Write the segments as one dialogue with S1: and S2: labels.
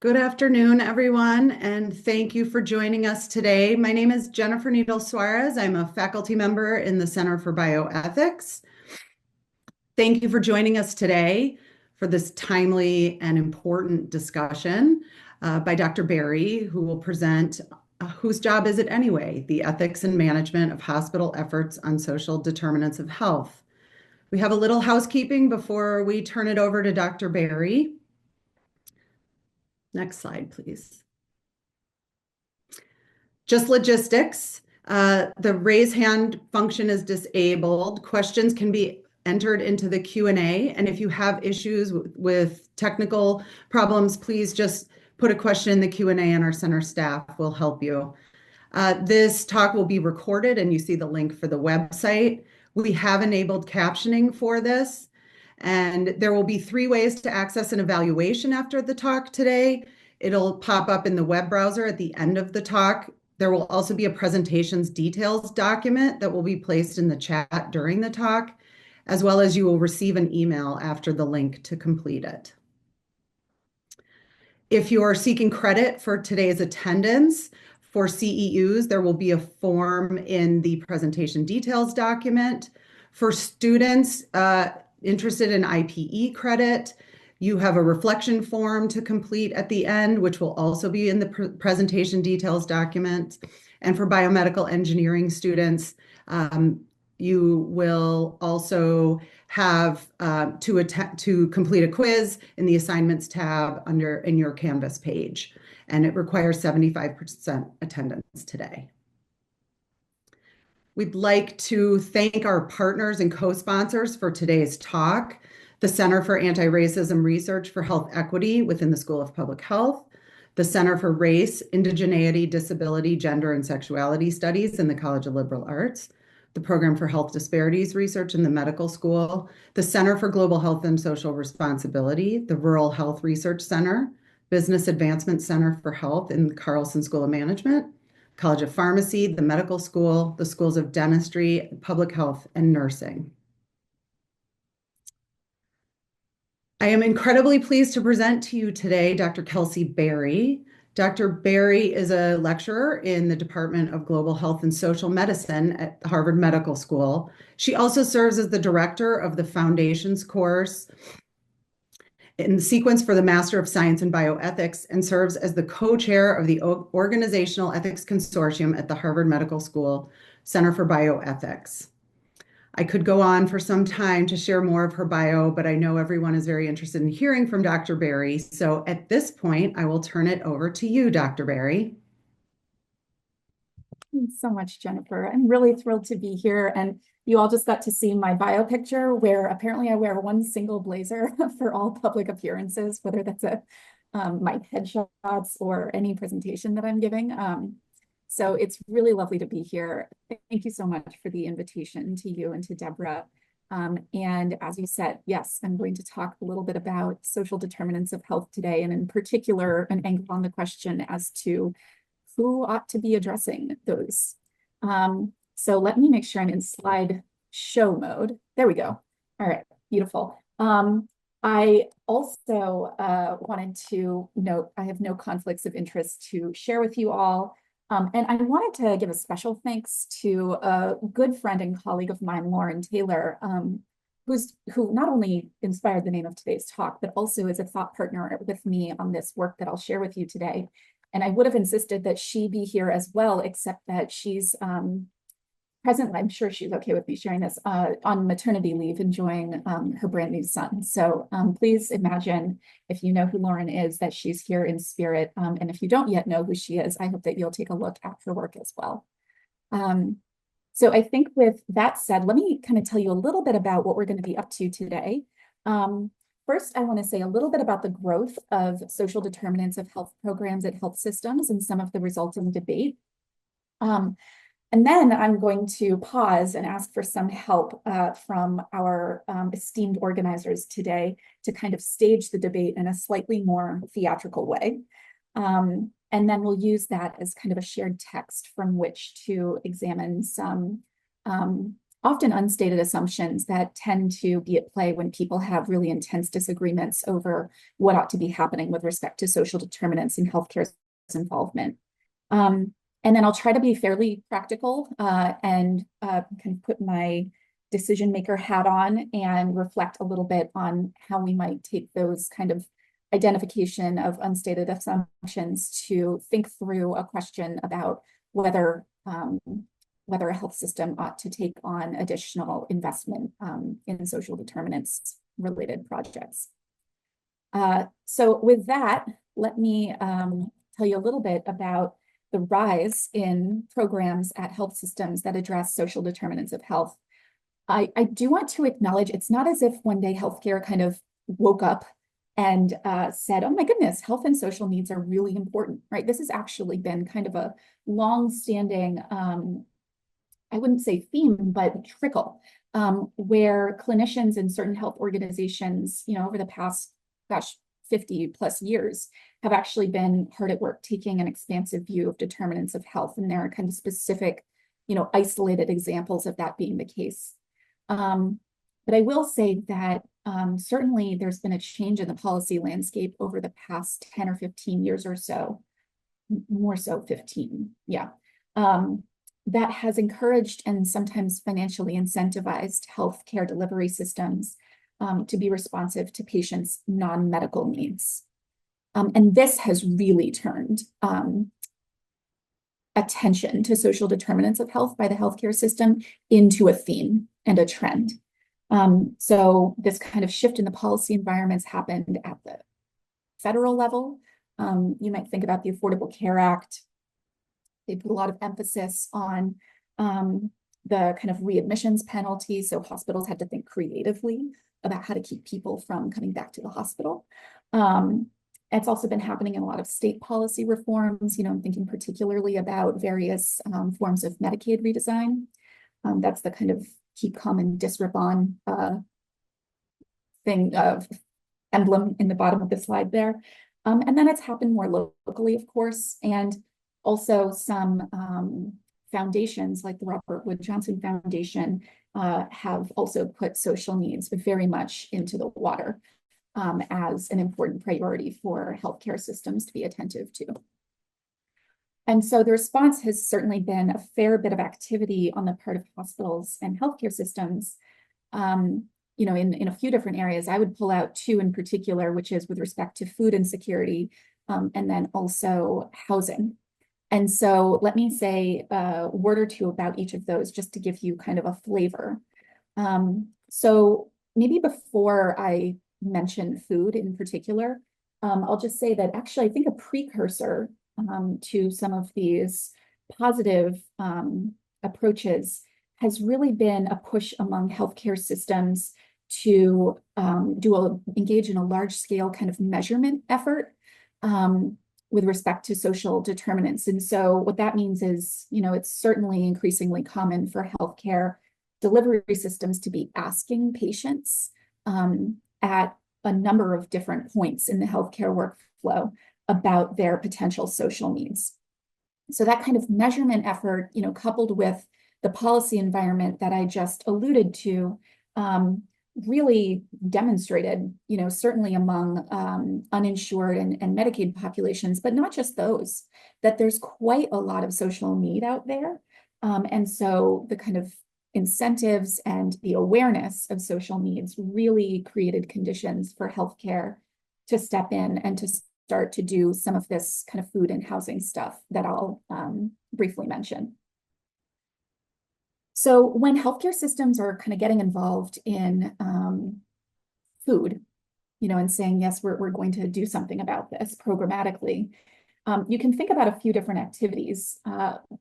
S1: Good afternoon, everyone, and thank you for joining us today. My name is Jennifer Needle Suarez. I'm a faculty member in the Center for Bioethics. Thank you for joining us today for this timely and important discussion by Dr. Berry, who will present Whose Job Is It Anyway? The Ethics and Management of Hospital Efforts on Social Determinants of Health. We have a little housekeeping before we turn it over to Dr. Berry. Next slide, please. Just logistics. The raise hand function is disabled. Questions can be entered into the Q&A. And if you have issues with technical problems, please just put a question in the Q&A and our center staff will help you. This talk will be recorded and you see the link for the website. We have enabled captioning for this. And there will be 3 ways to access an evaluation after the talk today. It'll pop up in the web browser at the end of the talk. There will also be a presentations details document that will be placed in the chat during the talk, as well as you will receive an email after the link to complete it. If you are seeking credit for today's attendance for CEUs, there will be a form in the presentation details document. For students interested in IPE credit, you have a reflection form to complete at the end, which will also be in the presentation details document. And for biomedical engineering students, you will also have to complete a quiz in the assignments tab in your Canvas page. And it requires 75% attendance today. We'd like to thank our partners and co-sponsors for today's talk. The Center for Anti-Racism Research for Health Equity within the School of Public Health, the Center for Race, Indigeneity, Disability, Gender, and Sexuality Studies in the College of Liberal Arts, the Program for Health Disparities Research in the Medical School, the Center for Global Health and Social Responsibility, the Rural Health Research Center, Business Advancement Center for Health in the Carlson School of Management, College of Pharmacy, the Medical School, the Schools of Dentistry, Public Health, and Nursing. I am incredibly pleased to present to you today Dr. Kelsey Berry. Dr. Berry is a lecturer in the Department of Global Health and Social Medicine at Harvard Medical School. She also serves as the director of the Foundations course in the sequence for the Master of Science in Bioethics and serves as the co-chair of the Organizational Ethics Consortium at the Harvard Medical School Center for Bioethics. I could go on for some time to share more of her bio, but I know everyone is very interested in hearing from Dr. Berry. So at this point, I will turn it over to you, Dr. Berry.
S2: Thanks so much, Jennifer. I'm really thrilled to be here. And you all just got to see my bio picture where apparently I wear one single blazer for all public appearances, whether that's my headshots or any presentation that I'm giving. So it's really lovely to be here. Thank you so much for the invitation to you and to Deborah. And as you said, yes, I'm going to talk a little bit about social determinants of health today, and in particular, an angle on the question as to who ought to be addressing those. So let me make sure I'm in slide show mode. There we go. All right, beautiful. I also wanted to note I have no conflicts of interest to share with you all. And I wanted to give a special thanks to a good friend and colleague of mine, Lauren Taylor, who not only inspired the name of today's talk, but also is a thought partner with me on this work that I'll share with you today. And I would have insisted that she be here as well, except that she's present, I'm sure she's okay with me sharing this, on maternity leave, enjoying her brand new son. So please imagine, if you know who Lauren is, that she's here in spirit. And if you don't yet know who she is, I hope that you'll take a look at her work as well. So I think with that said, let me kind of tell you a little bit about what we're going to be up to today. First, I want to say a little bit about the growth of social determinants of health programs at health systems and some of the resulting debate. And then I'm going to pause and ask for some help from our esteemed organizers today to kind of stage the debate in a slightly more theatrical way. And then we'll use that as kind of a shared text from which to examine some often unstated assumptions that tend to be at play when people have really intense disagreements over what ought to be happening with respect to social determinants in healthcare's involvement. And then I'll try to be fairly practical and can put my decision maker hat on and reflect a little bit on how we might take those kind of identification of unstated assumptions to think through a question about whether whether a health system ought to take on additional investment in social determinants related projects. So with that, let me tell you a little bit about the rise in programs at health systems that address social determinants of health. I do want to acknowledge it's not as if one day healthcare kind of woke up and said, oh my goodness, health and social needs are really important, right? This has actually been kind of a long-standing, I wouldn't say theme, but trickle, where clinicians in certain health organizations, over the past, 50 plus years have actually been hard at work taking an expansive view of determinants of health. And there are kind of specific, isolated examples of that being the case. But I will say that certainly there's been a change in the policy landscape over the past 10 or 15 years or so, more so 15, yeah, that has encouraged and sometimes financially incentivized healthcare delivery systems to be responsive to patients' non-medical needs. And this has really turned attention to social determinants of health by the healthcare system into a theme and a trend. So this kind of shift in the policy environments happened at the federal level. You might think about the Affordable Care Act. They put a lot of emphasis on the kind of readmissions penalty. So hospitals had to think creatively about how to keep people from coming back to the hospital. It's also been happening in a lot of state policy reforms, I'm thinking particularly about various forms of Medicaid redesign. That's the kind of keep calm and disrep on thing of emblem in the bottom of the slide there. And then it's happened more locally, of course, and also some foundations like the Robert Wood Johnson Foundation have also put social needs very much into the water as an important priority for healthcare systems to be attentive to. And so the response has certainly been a fair bit of activity on the part of hospitals and healthcare systems, in a few different areas. I would pull out two in particular, which is with respect to food insecurity and then also housing. And so let me say a word or two about each of those just to give you kind of a flavor. So maybe before I mention food in particular, I'll just say that actually I think a precursor to some of these positive approaches has really been a push among healthcare systems to engage in a large scale kind of measurement effort with respect to social determinants. And so what that means is, it's certainly increasingly common for healthcare delivery systems to be asking patients at a number of different points in the healthcare workflow about their potential social needs. So that kind of measurement effort, coupled with the policy environment that I just alluded to, really demonstrated, certainly among uninsured and Medicaid populations, but not just those, that there's quite a lot of social need out there. And so the kind of incentives and the awareness of social needs really created conditions for healthcare to step in and to start to do some of this kind of food and housing stuff that I'll briefly mention. So when healthcare systems are kind of getting involved in food, and saying, yes, we're going to do something about this programmatically, you can think about a few different activities.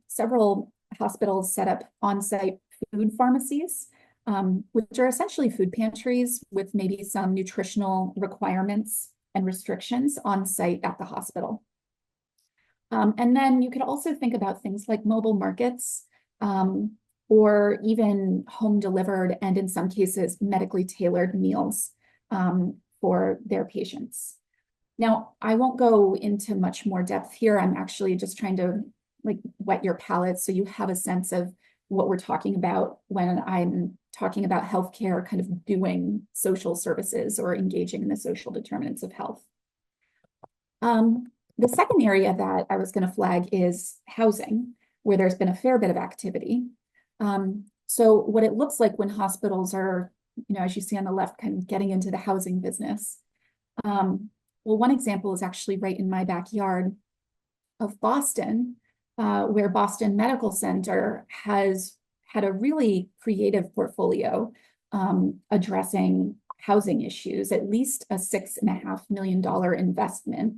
S2: Several hospitals set up on-site food pharmacies, which are essentially food pantries with maybe some nutritional requirements and restrictions on site at the hospital. And then you could also think about things like mobile markets, or even home delivered and in some cases medically tailored meals for their patients. Now, I won't go into much more depth here. I'm actually just trying to whet your palate so you have a sense of what we're talking about when I'm talking about healthcare kind of doing social services or engaging in the social determinants of health. The second area that I was going to flag is housing, where there's been a fair bit of activity. So what it looks like when hospitals are, as you see on the left, kind of getting into the housing business. Well, one example is actually right in my backyard of Boston, where Boston Medical Center has had a really creative portfolio addressing housing issues, at least a $6.5 million investment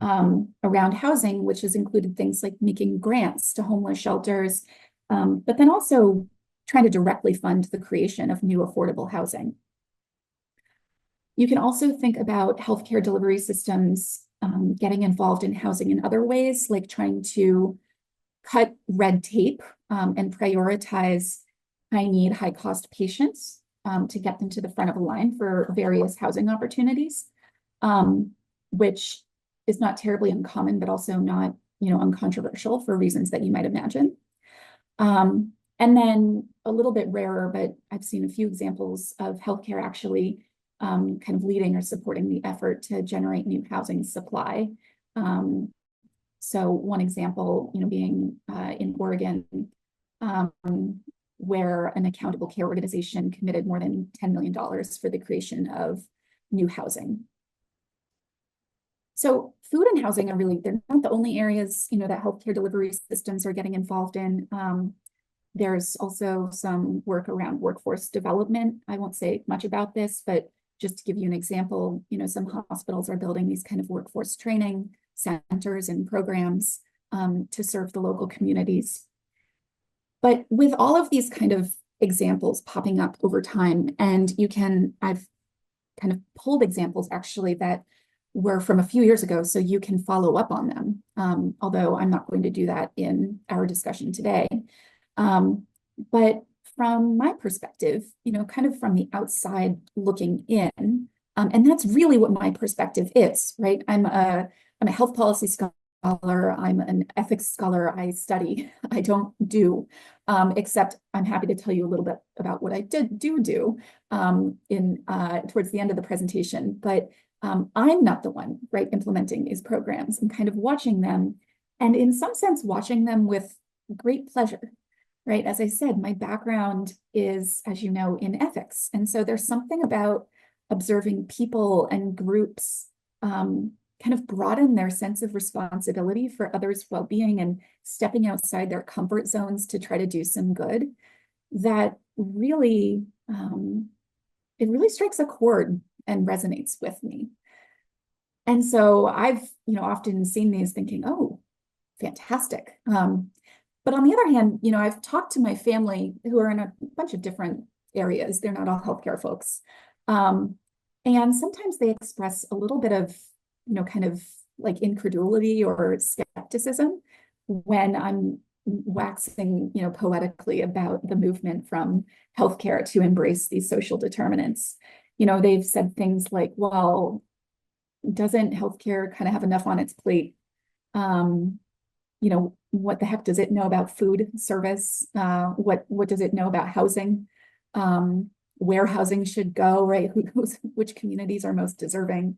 S2: around housing, which has included things like making grants to homeless shelters, but then also trying to directly fund the creation of new affordable housing. You can also think about healthcare delivery systems getting involved in housing in other ways, like trying to cut red tape and prioritize high-need, high-cost patients to get them to the front of the line for various housing opportunities, which is not terribly uncommon, but also not, uncontroversial for reasons that you might imagine. And then a little bit rarer, but I've seen a few examples of healthcare actually kind of leading or supporting the effort to generate new housing supply. So one example, being in Oregon, where an accountable care organization committed more than $10 million for the creation of new housing. So food and housing are really, they're not the only areas, that healthcare delivery systems are getting involved in. There's also some work around workforce development. I won't say much about this, but just to give you an example, some hospitals are building these kind of workforce training centers and programs to serve the local communities. But with all of these kind of examples popping up over time, and I've kind of pulled examples actually that were from a few years ago, so you can follow up on them, although I'm not going to do that in our discussion today. But from my perspective, kind of from the outside looking in, and that's really what my perspective is, right? I'm a health policy scholar, I'm an ethics scholar, I study, I don't do, except I'm happy to tell you a little bit about what I do towards the end of the presentation. But I'm not the one, right, implementing these programs. I'm kind of watching them, and in some sense, watching them with great pleasure. Right. As I said, my background is, as you know, in ethics. And so there's something about observing people and groups kind of broaden their sense of responsibility for others' well-being and stepping outside their comfort zones to try to do some good that really, it really strikes a chord and resonates with me. And so I've, often seen these thinking, oh, fantastic. But on the other hand, I've talked to my family who are in a bunch of different areas. They're not all healthcare folks. And sometimes they express a little bit of, kind of like incredulity or skepticism when I'm waxing, poetically about the movement from healthcare to embrace these social determinants. They've said things like, well, doesn't healthcare kind of have enough on its plate? What the heck does it know about food service? What does it know about housing? Where housing should go, right? Which communities are most deserving?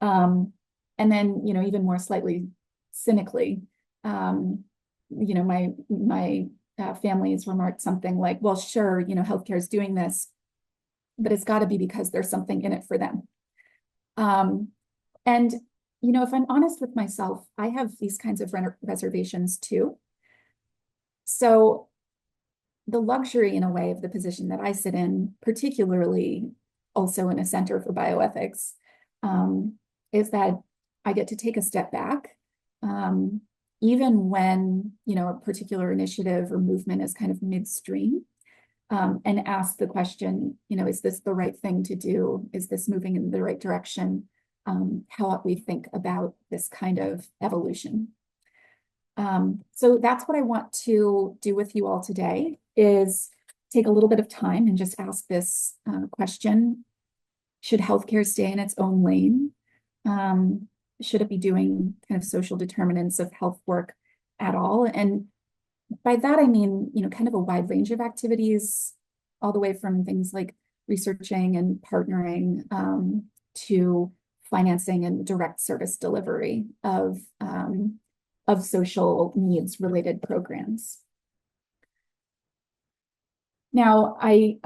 S2: And then, even more slightly cynically, my family has remarked something like, well, sure, healthcare is doing this, but it's got to be because there's something in it for them. And if I'm honest with myself, I have these kinds of reservations too. So the luxury, in a way, of the position that I sit in, particularly also in a center for bioethics, is that I get to take a step back, even when, a particular initiative or movement is kind of midstream, and ask the question, is this the right thing to do? Is this moving in the right direction? How ought we think about this kind of evolution? So that's what I want to do with you all today, is take a little bit of time and just ask this question. Should healthcare stay in its own lane? Should it be doing kind of social determinants of health work at all? And by that, I mean, kind of a wide range of activities, all the way from things like researching and partnering to financing and direct service delivery of social needs related programs. Now, I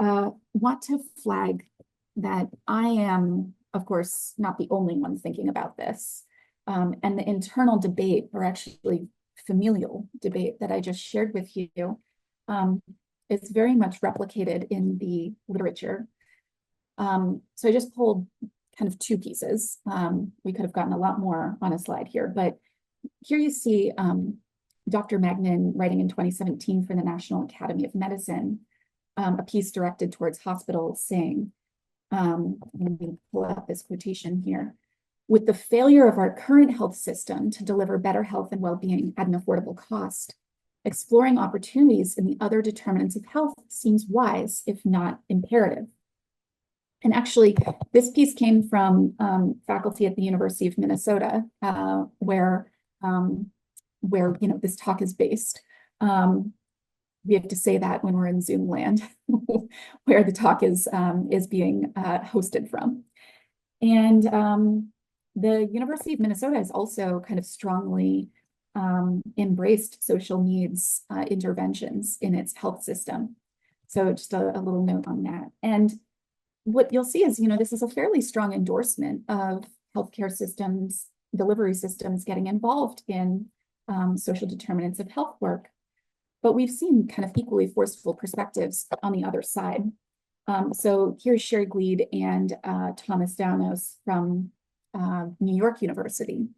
S2: want to flag that I am, of course, not the only one thinking about this. And the internal debate, or actually familial debate that I just shared with you, is very much replicated in the literature. So I just pulled kind of two pieces. We could have gotten a lot more on a slide here, but here you see Dr. Magnin writing in 2017 for the National Academy of Medicine, a piece directed towards hospitals saying, I'm going to pull out this quotation here, with the failure of our current health system to deliver better health and well-being at an affordable cost, exploring opportunities in the other determinants of health seems wise, if not imperative. And actually, this piece came from faculty at the University of Minnesota, where this talk is based. We have to say that when we're in Zoom land, where the talk is being hosted from. And the University of Minnesota has also kind of strongly embraced social needs interventions in its health system. So just a little note on that. And what you'll see is, this is a fairly strong endorsement of healthcare systems, delivery systems getting involved in social determinants of health work. But we've seen kind of equally forceful perspectives on the other side. So here's Sherry Gleed and Thomas Downos from New York University,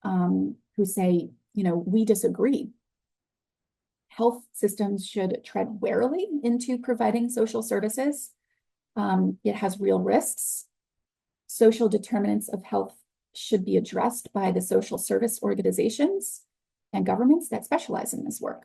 S2: who say, we disagree. Health systems should tread warily into providing social services. It has real risks. Social determinants of health should be addressed by the social service organizations and governments that specialize in this work.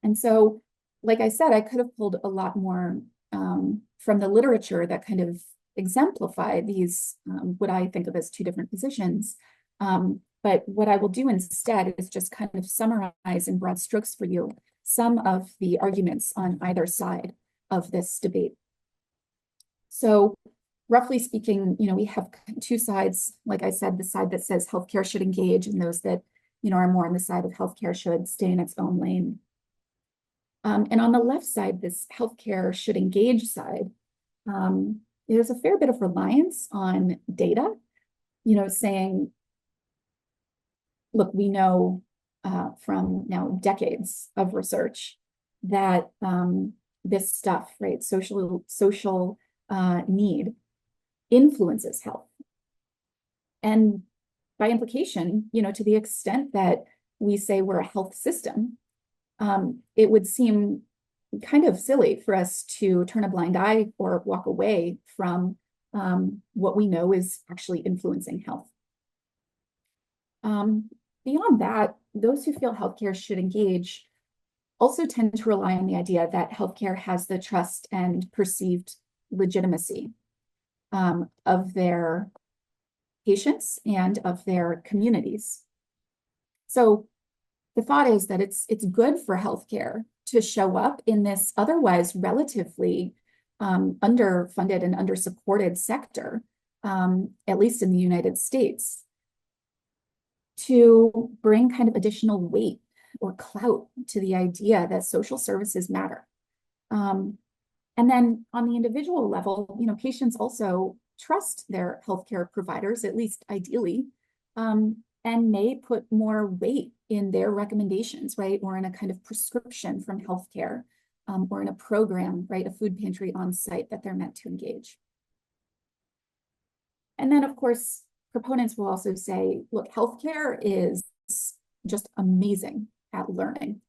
S2: And so, like I said, I could have pulled a lot more from the literature that kind of exemplify these, what I think of as two different positions. But what I will do instead is just kind of summarize in broad strokes for you some of the arguments on either side of this debate. So roughly speaking, we have two sides. Like I said, the side that says healthcare should engage, and those that, are more on the side of healthcare should stay in its own lane. And on the left side, this healthcare should engage side, there's a fair bit of reliance on data, saying, look, we know from now decades of research that this stuff, right, social need influences health. And by implication, to the extent that we say we're a health system, it would seem kind of silly for us to turn a blind eye or walk away from what we know is actually influencing health. Beyond that, those who feel healthcare should engage also tend to rely on the idea that healthcare has the trust and perceived legitimacy of their patients and of their communities. So the thought is that it's good for healthcare to show up in this otherwise relatively underfunded and undersupported sector, at least in the United States, to bring kind of additional weight or clout to the idea that social services matter. And then on the individual level, patients also trust their healthcare providers, at least ideally, and may put more weight in their recommendations, right? Or in a kind of prescription from healthcare, or in a program, right? A food pantry on site that they're meant to engage. And then, of course, proponents will also say, look, healthcare is just amazing at learning.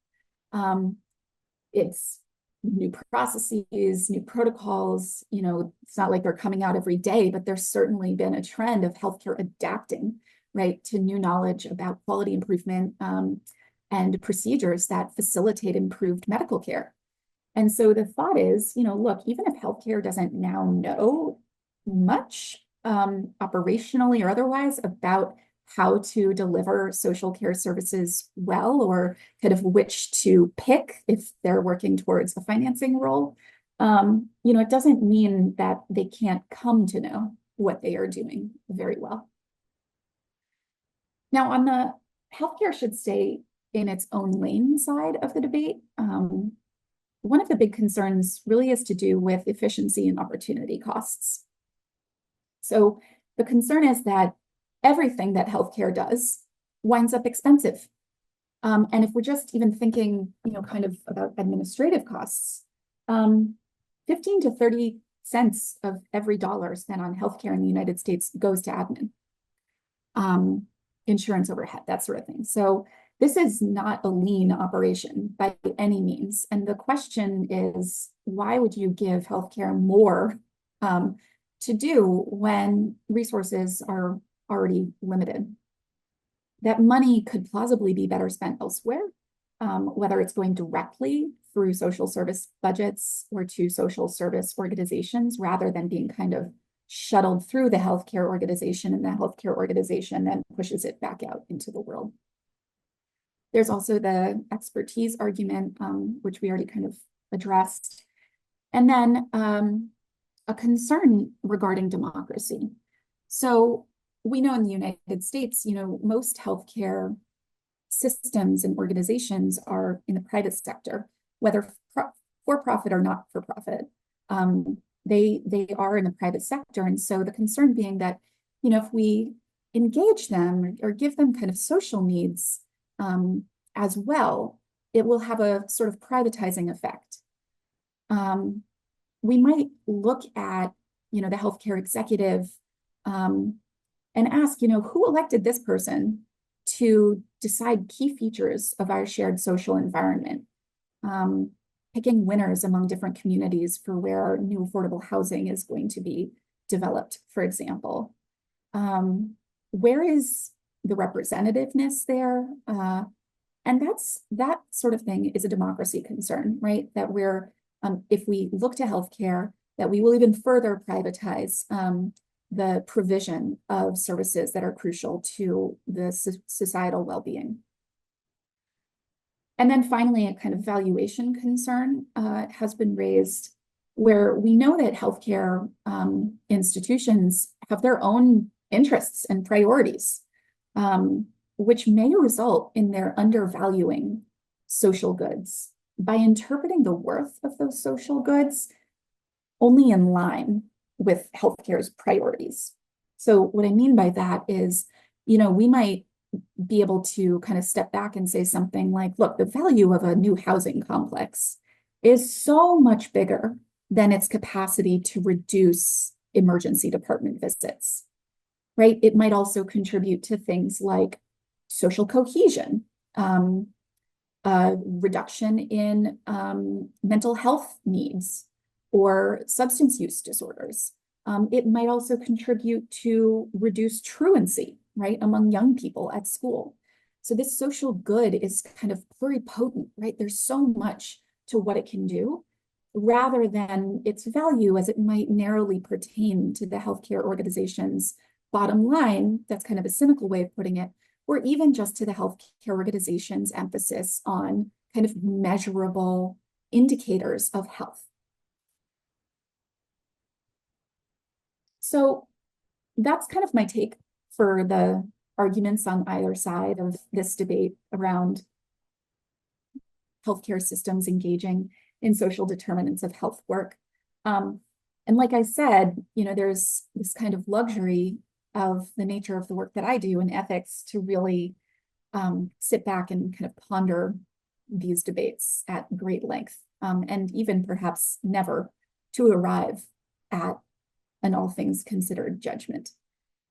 S2: It's new processes, new protocols, it's not like they're coming out every day, but there's certainly been a trend of healthcare adapting, right, to new knowledge about quality improvement and procedures that facilitate improved medical care. And so the thought is, look, even if healthcare doesn't now know much operationally or otherwise about how to deliver social care services well, or kind of which to pick if they're working towards a financing role, it doesn't mean that they can't come to know what they are doing very well. Now, on the healthcare should stay in its own lane side of the debate, one of the big concerns really is to do with efficiency and opportunity costs. So the concern is that everything that healthcare does winds up expensive. And if we're just even thinking, kind of about administrative costs, 15 to 30 cents of every dollar spent on healthcare in the United States goes to admin, insurance overhead, that sort of thing. So this is not a lean operation by any means. And the question is, why would you give healthcare more to do when resources are already limited? That money could plausibly be better spent elsewhere, whether it's going directly through social service budgets or to social service organizations, rather than being kind of shuttled through the healthcare organization, and the healthcare organization then pushes it back out into the world. There's also the expertise argument, which we already kind of addressed. And then a concern regarding democracy. So we know in the United States, most healthcare systems and organizations are in the private sector, whether for profit or not for profit. They are in the private sector. And so the concern being that, if we engage them or give them kind of social needs as well, it will have a sort of privatizing effect. We might look at, the healthcare executive and ask, who elected this person to decide key features of our shared social environment? Picking winners among different communities for where new affordable housing is going to be developed, for example. Where is the representativeness there? And that sort of thing is a democracy concern, right? That we're, if we look to healthcare, that we will even further privatize the provision of services that are crucial to the societal well-being. And then finally, a kind of valuation concern has been raised, where we know that healthcare institutions have their own interests and priorities, which may result in their undervaluing social goods by interpreting the worth of those social goods only in line with healthcare's priorities. So what I mean by that is, we might be able to kind of step back and say something like, look, the value of a new housing complex is so much bigger than its capacity to reduce emergency department visits, right? It might also contribute to things like social cohesion, reduction in mental health needs or substance use disorders. It might also contribute to reduced truancy, right, among young people at school. So this social good is kind of pluripotent, right? There's so much to what it can do, rather than its value as it might narrowly pertain to the healthcare organization's bottom line. That's kind of a cynical way of putting it, or even just to the healthcare organization's emphasis on kind of measurable indicators of health. So that's kind of my take for the arguments on either side of this debate around healthcare systems engaging in social determinants of health work. And like I said, there's this kind of luxury of the nature of the work that I do in ethics to really sit back and kind of ponder these debates at great length, and even perhaps never to arrive at an all things considered judgment.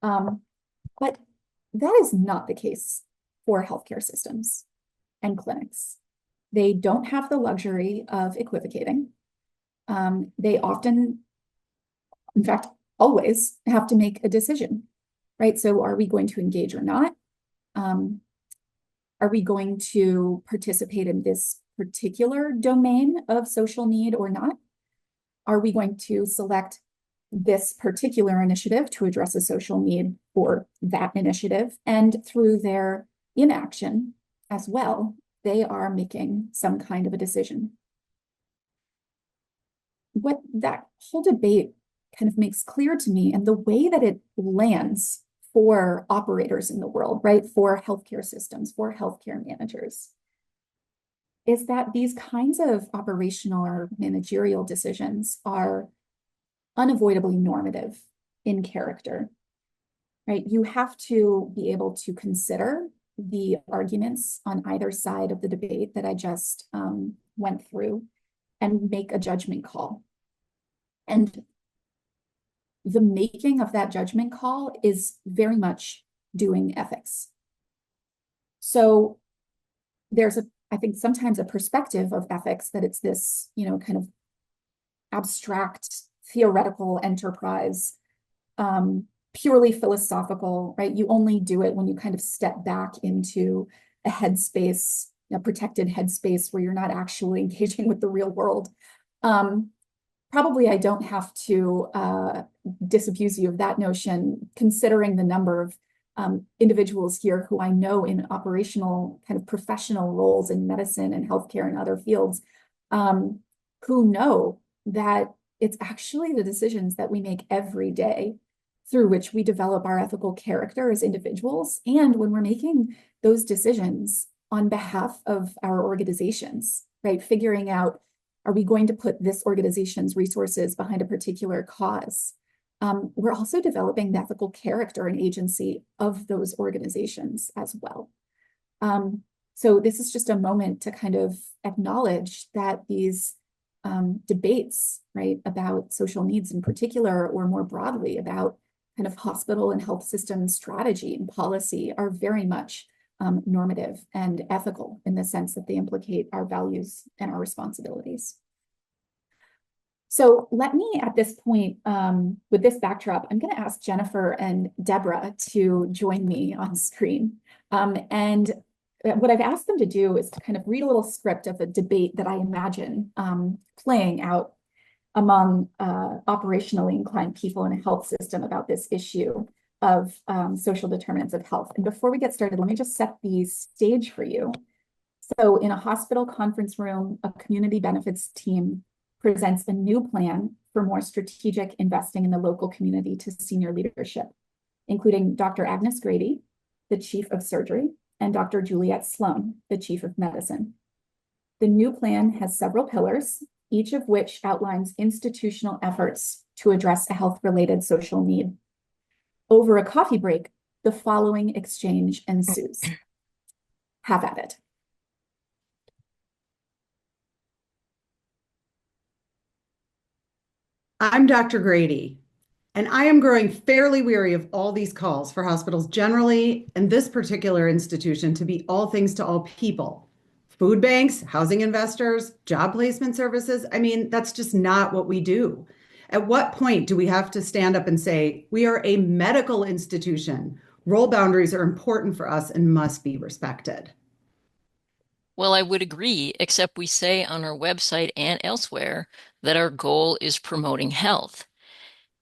S2: But that is not the case for healthcare systems and clinics. They don't have the luxury of equivocating. They often, in fact, always have to make a decision, right? So are we going to engage or not? Are we going to participate in this particular domain of social need or not? Are we going to select this particular initiative to address a social need for that initiative. And through their inaction as well, they are making some kind of a decision. What that whole debate kind of makes clear to me, and the way that it lands for operators in the world, right, for healthcare systems, for healthcare managers, is that these kinds of operational or managerial decisions are unavoidably normative in character, right? You have to be able to consider the arguments on either side of the debate that I just went through and make a judgment call. And the making of that judgment call is very much doing ethics. So there's I think sometimes a perspective of ethics that it's this, kind of abstract theoretical enterprise, purely philosophical, right? You only do it when you kind of step back into a headspace, a protected headspace where you're not actually engaging with the real world. Probably I don't have to disabuse you of that notion, considering the number of individuals here who I know in operational kind of professional roles in medicine and healthcare and other fields, who know that it's actually the decisions that we make every day through which we develop our ethical character as individuals. And when we're making those decisions on behalf of our organizations, right? Figuring out, are we going to put this organization's resources behind a particular cause? We're also developing the ethical character and agency of those organizations as well. So this is just a moment to kind of acknowledge that these debates, right, about social needs in particular, or more broadly about kind of hospital and health system strategy and policy, are very much normative and ethical in the sense that they implicate our values and our responsibilities. So let me, at this point, with this backdrop, I'm going to ask Jennifer and Deborah to join me on screen. And what I've asked them to do is to kind of read a little script of a debate that I imagine playing out among operationally inclined people in a health system about this issue of social determinants of health. And before we get started, let me just set the stage for you. So in a hospital conference room, a community benefits team presents a new plan for more strategic investing in the local community to senior leadership, including Dr. Agnes Grady, the chief of surgery, and Dr. Juliette Sloan, the chief of medicine. The new plan has several pillars, each of which outlines institutional efforts to address a health-related social need. Over a coffee break, the following exchange ensues. Have at it.
S1: I'm Dr. Grady, and I am growing fairly weary of all these calls for hospitals generally, and this particular institution to be all things to all people. Food banks, housing investors, job placement services. I mean, that's just not what we do. At what point do we have to stand up and say, we are a medical institution? Role boundaries are important for us and must be respected.
S3: Well, I would agree, except we say on our website and elsewhere that our goal is promoting health.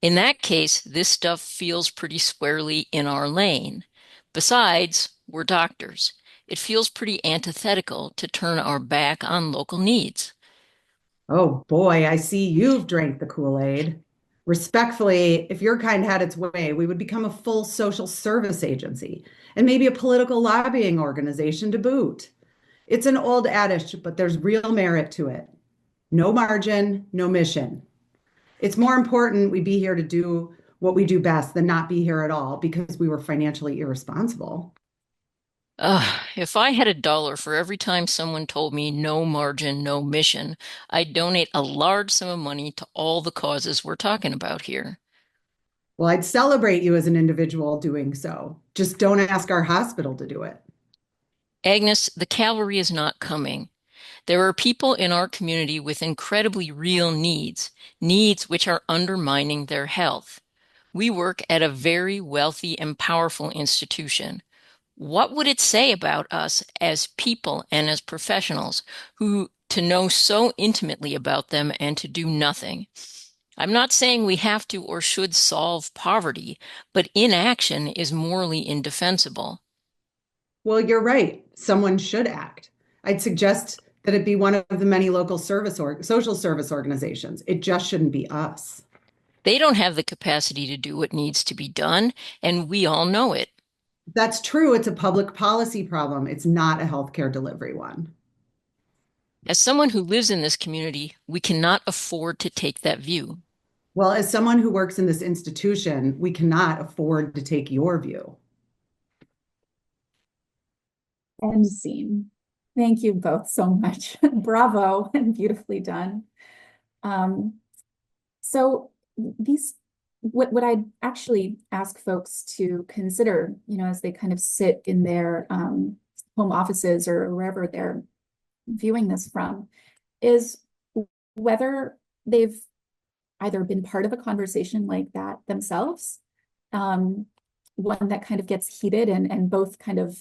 S3: In that case, this stuff feels pretty squarely in our lane. Besides, we're doctors. It feels pretty antithetical to turn our back on local needs.
S1: Oh boy, I see you've drank the Kool-Aid. Respectfully, if your kind had its way, we would become a full social service agency and maybe a political lobbying organization to boot. It's an old adage, but there's real merit to it. No margin, no mission. It's more important we be here to do what we do best than not be here at all because we were financially irresponsible.
S3: If I had $1 for every time someone told me no margin, no mission, I'd donate a large sum of money to all the causes we're talking about here.
S1: Well, I'd celebrate you as an individual doing so. Just don't ask our hospital to do it.
S3: Agnes, the cavalry is not coming. There are people in our community with incredibly real needs, needs which are undermining their health. We work at a very wealthy and powerful institution. What would it say about us as people and as professionals who to know so intimately about them and to do nothing? I'm not saying we have to or should solve poverty, but inaction is morally indefensible.
S1: Well, you're right. Someone should act. I'd suggest that it be one of the many local service or social service organizations. It just shouldn't be us.
S3: They don't have the capacity to do what needs to be done, and we all know it.
S1: That's true. It's a public policy problem. It's not a healthcare delivery one.
S3: As someone who lives in this community, we cannot afford to take that view.
S1: Well, as someone who works in this institution, we cannot afford to take your view.
S2: End scene. Thank you both so much. Bravo and beautifully done. So what I'd actually ask folks to consider, as they kind of sit in their home offices or wherever they're viewing this from, is whether they've either been part of a conversation like that themselves, one that kind of gets heated and both kind of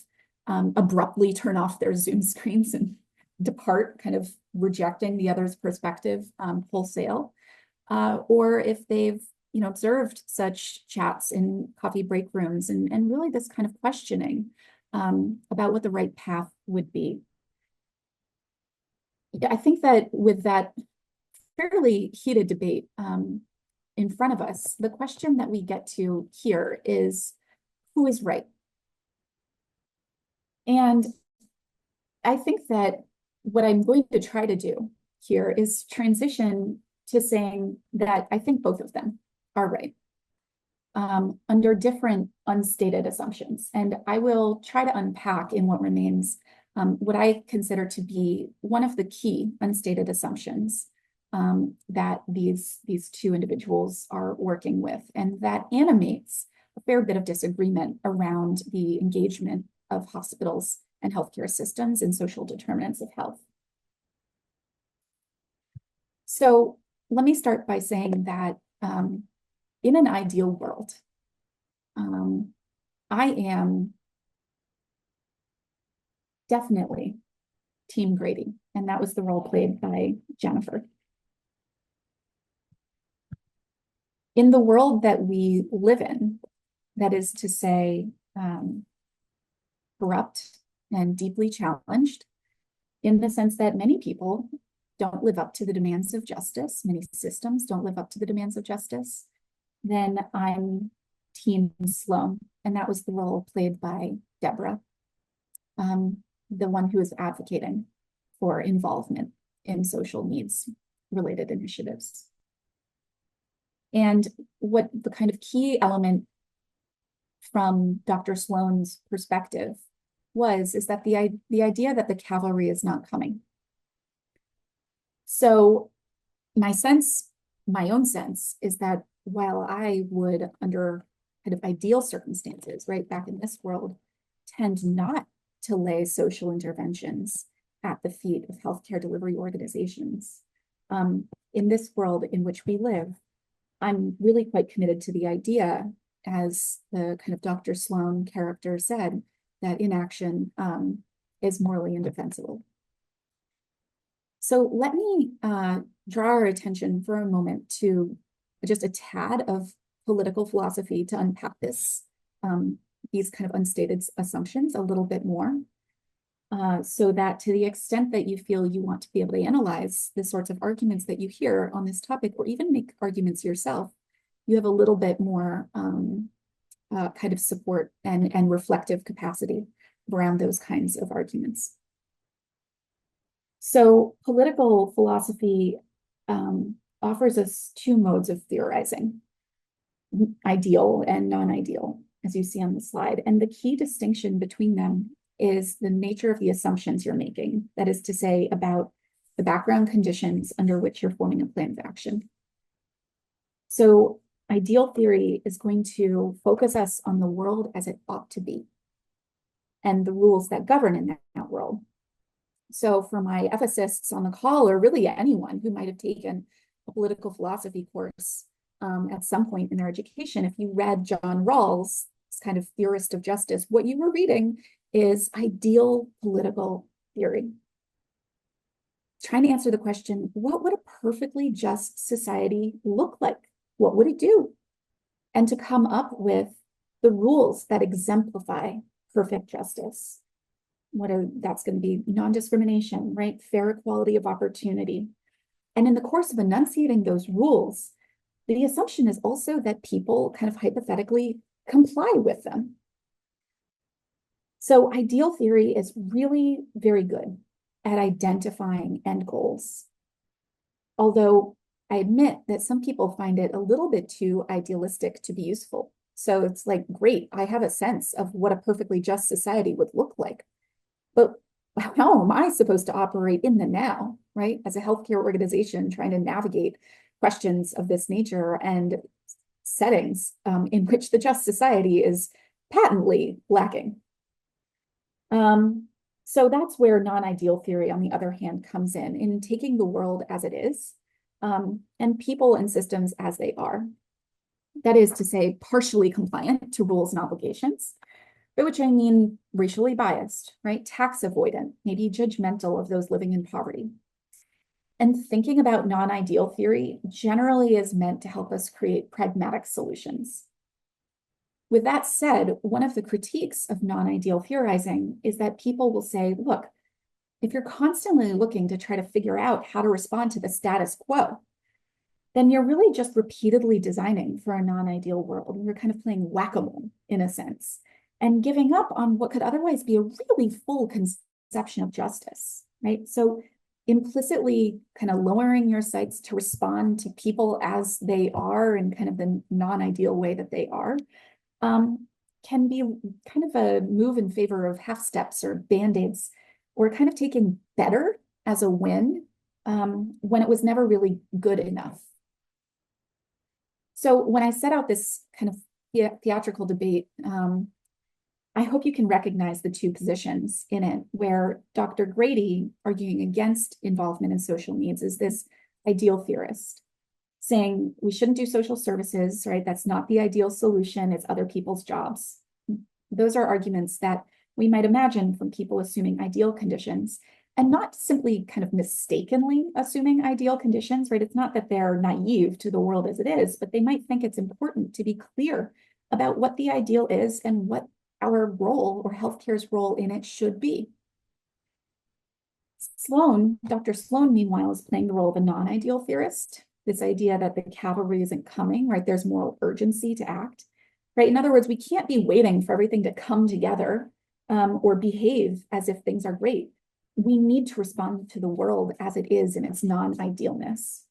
S2: abruptly turn off their Zoom screens and depart, kind of rejecting the other's perspective wholesale, or if they've observed such chats in coffee break rooms and really this kind of questioning about what the right path would be. I think that with that fairly heated debate in front of us, the question that we get to here is, who is right? And I think that what I'm going to try to do here is transition to saying that I think both of them are right under different unstated assumptions. And I will try to unpack in what remains what I consider to be one of the key unstated assumptions that these two individuals are working with, and that animates a fair bit of disagreement around the engagement of hospitals and healthcare systems in social determinants of health. So let me start by saying that in an ideal world, I am definitely Team Grady, and that was the role played by Jennifer. In the world that we live in, that is to say, corrupt and deeply challenged, in the sense that many people don't live up to the demands of justice, many systems don't live up to the demands of justice, then I'm Team Sloan. And that was the role played by Deborah, the one who is advocating for involvement in social needs related initiatives. And what the kind of key element from Dr. Sloan's perspective is that the idea that the cavalry is not coming. So my own sense is that while I would, under kind of ideal circumstances, right back in this world, tend not to lay social interventions at the feet of healthcare delivery organizations, in this world in which we live, I'm really quite committed to the idea, as the kind of Dr. Sloan character said, that inaction is morally indefensible. So let me draw our attention for a moment to just a tad of political philosophy to unpack these kind of unstated assumptions a little bit more, so that to the extent that you feel you want to be able to analyze the sorts of arguments that you hear on this topic, or even make arguments yourself, you have a little bit more kind of support and reflective capacity around those kinds of arguments. So political philosophy offers us two modes of theorizing, ideal and non-ideal, as you see on the slide. And the key distinction between them is the nature of the assumptions you're making, that is to say, about the background conditions under which you're forming a plan of action. So ideal theory is going to focus us on the world as it ought to be and the rules that govern in that world. So for my ethicists on the call, or really anyone who might have taken a political philosophy course at some point in their education, if you read John Rawls, this kind of theorist of justice, what you were reading is ideal political theory. trying to answer the question, what would a perfectly just society look like? What would it do? And to come up with the rules that exemplify perfect justice. That's going to be non-discrimination, right? Fair equality of opportunity. And in the course of enunciating those rules, the assumption is also that people kind of hypothetically comply with them. So ideal theory is really very good at identifying end goals. Although I admit that some people find it a little bit too idealistic to be useful. So it's like, great, I have a sense of what a perfectly just society would look like. But how am I supposed to operate in the now, right? As a healthcare organization trying to navigate questions of this nature and settings in which the just society is patently lacking. So that's where non-ideal theory, on the other hand, comes in taking the world as it is, and people and systems as they are. That is to say, partially compliant to rules and obligations, by which I mean racially biased, right? Tax avoidant, maybe judgmental of those living in poverty. And thinking about non-ideal theory generally is meant to help us create pragmatic solutions. With that said, one of the critiques of non-ideal theorizing is that people will say, look, if you're constantly looking to try to figure out how to respond to the status quo, then you're really just repeatedly designing for a non-ideal world. You're kind of playing whack-a-mole in a sense, and giving up on what could otherwise be a really full conception of justice, right? So implicitly kind of lowering your sights to respond to people as they are in kind of the non-ideal way that they are, can be kind of a move in favor of half steps or band-aids, or kind of taking better as a win when it was never really good enough. So when I set out this kind of theatrical debate, I hope you can recognize the two positions in it, where Dr. Grady, arguing against involvement in social needs, is this ideal theorist, saying we shouldn't do social services, right? That's not the ideal solution, it's other people's jobs. Those are arguments that we might imagine from people assuming ideal conditions, and not simply kind of mistakenly assuming ideal conditions, right? It's not that they're naive to the world as it is, but they might think it's important to be clear about what the ideal is and what our role or healthcare's role in it should be. Dr. Sloan, meanwhile, is playing the role of a non-ideal theorist. This idea that the cavalry isn't coming, right? There's moral urgency to act, right? In other words, we can't be waiting for everything to come together or behave as if things are great. We need to respond to the world as it is in its non-idealness.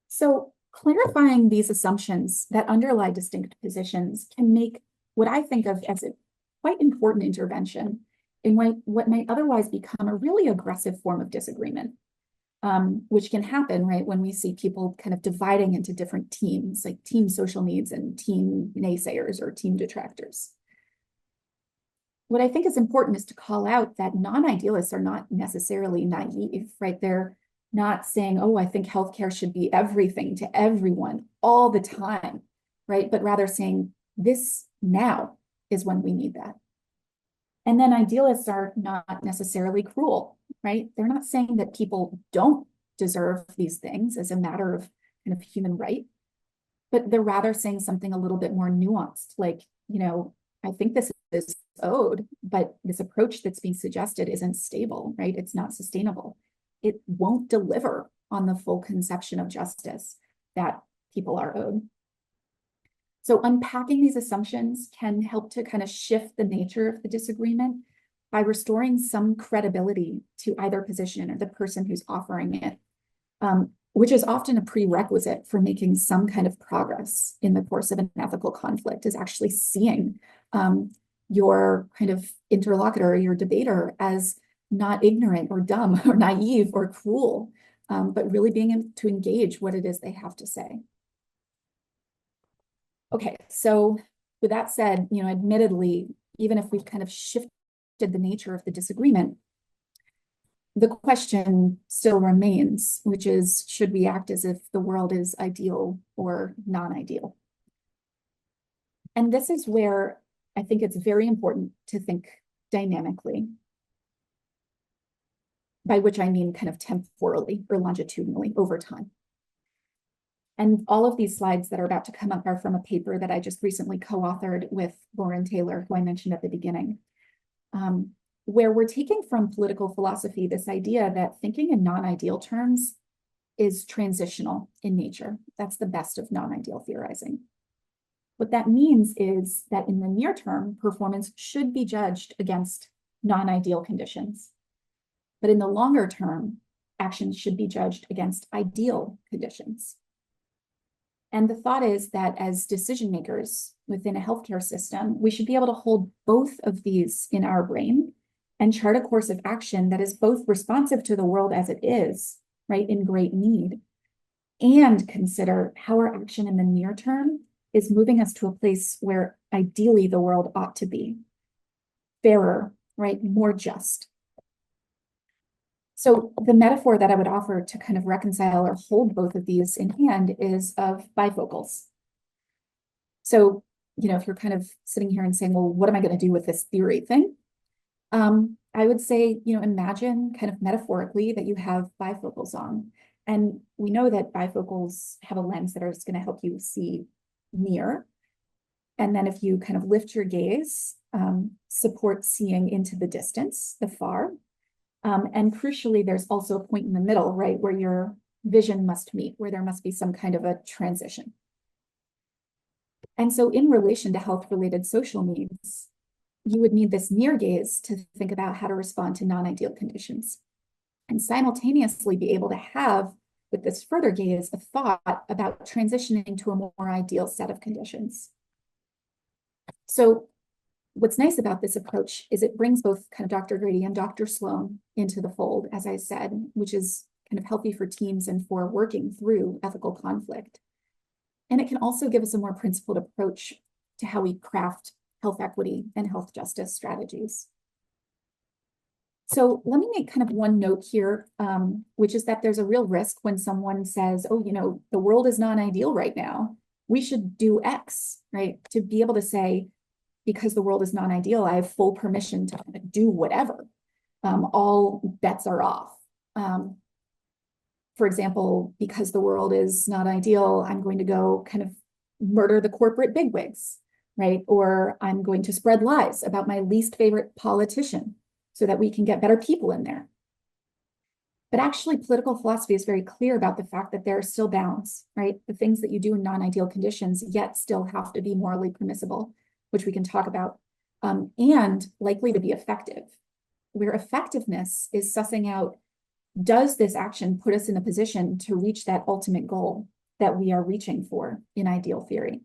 S2: So clarifying these assumptions that underlie distinct positions can make what I think of as a quite important intervention in what might otherwise become a really aggressive form of disagreement, which can happen, right, when we see people kind of dividing into different teams, like team social needs and team naysayers or team detractors. What I think is important is to call out that non-idealists are not necessarily naive, right? They're not saying, oh, I think healthcare should be everything to everyone all the time, right? But rather saying this now is when we need that. And then idealists are not necessarily cruel, right? They're not saying that people don't deserve these things as a matter of kind of human right, but they're rather saying something a little bit more nuanced, like, you know, I think this is owed, but this approach that's being suggested isn't stable, right? It's not sustainable. It won't deliver on the full conception of justice that people are owed. So unpacking these assumptions can help to kind of shift the nature of the disagreement by restoring some credibility to either position or the person who's offering it, which is often a prerequisite for making some kind of progress in the course of an ethical conflict, is actually seeing your kind of interlocutor, your debater, as not ignorant or dumb or naive or cruel, but really being able to engage what it is they have to say. Okay, so with that said, you know, admittedly, even if we've kind of shifted the nature of the disagreement, the question still remains, which is, should we act as if the world is ideal or non-ideal? And this is where I think it's very important to think dynamically. by which I mean kind of temporally or longitudinally over time. And all of these slides that are about to come up are from a paper that I just recently co-authored with Lauren Taylor, who I mentioned at the beginning, where we're taking from political philosophy this idea that thinking in non-ideal terms is transitional in nature. That's the best of non-ideal theorizing. What that means is that in the near term, performance should be judged against non-ideal conditions. But in the longer term, actions should be judged against ideal conditions. And the thought is that as decision makers within a healthcare system, we should be able to hold both of these in our brain and chart a course of action that is both responsive to the world as it is, right, in great need, and consider how our action in the near term is moving us to a place where ideally the world ought to be fairer, right, more just. So the metaphor that I would offer to kind of reconcile or hold both of these in hand is of bifocals. So, you know, if you're kind of sitting here and saying, well, what am I going to do with this theory thing? I would say, you know, imagine kind of metaphorically that you have bifocals on. And we know that bifocals have a lens that is going to help you see near. And then if you kind of lift your gaze, support seeing into the distance, the far. And crucially, there's also a point in the middle, right, where your vision must meet, where there must be some kind of a transition. And so in relation to health-related social needs, you would need this near gaze to think about how to respond to non-ideal conditions and simultaneously be able to have, with this further gaze, a thought about transitioning to a more ideal set of conditions. So what's nice about this approach is it brings both kind of Dr. Grady and Dr. Sloan into the fold, as I said, which is kind of healthy for teams and for working through ethical conflict. And it can also give us a more principled approach to how we craft health equity and health justice strategies. So let me make kind of one note here, which is that there's a real risk when someone says, oh, you know, the world is non-ideal right now, we should do X, right? To be able to say, because the world is non-ideal, I have full permission to do whatever. All bets are off. For example, because the world is not ideal, I'm going to go kind of murder the corporate bigwigs, right? Or I'm going to spread lies about my least favorite politician so that we can get better people in there. But actually, political philosophy is very clear about the fact that there are still bounds, right? The things that you do in non-ideal conditions yet still have to be morally permissible, which we can talk about, and likely to be effective, where effectiveness is sussing out, does this action put us in a position to reach that ultimate goal that we are reaching for in ideal theory?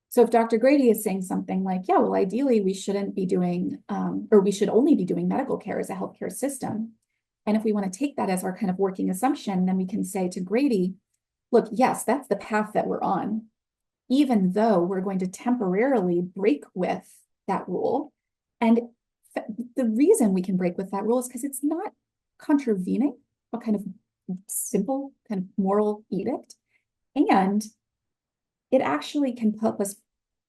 S2: So if Dr. Grady is saying something like, yeah, well, ideally we shouldn't be doing, or we should only be doing medical care as a healthcare system. And if we want to take that as our kind of working assumption, then we can say to Grady, look, yes, that's the path that we're on, even though we're going to temporarily break with that rule. And the reason we can break with that rule is because it's not contravening a kind of simple kind of moral edict. And it actually can help us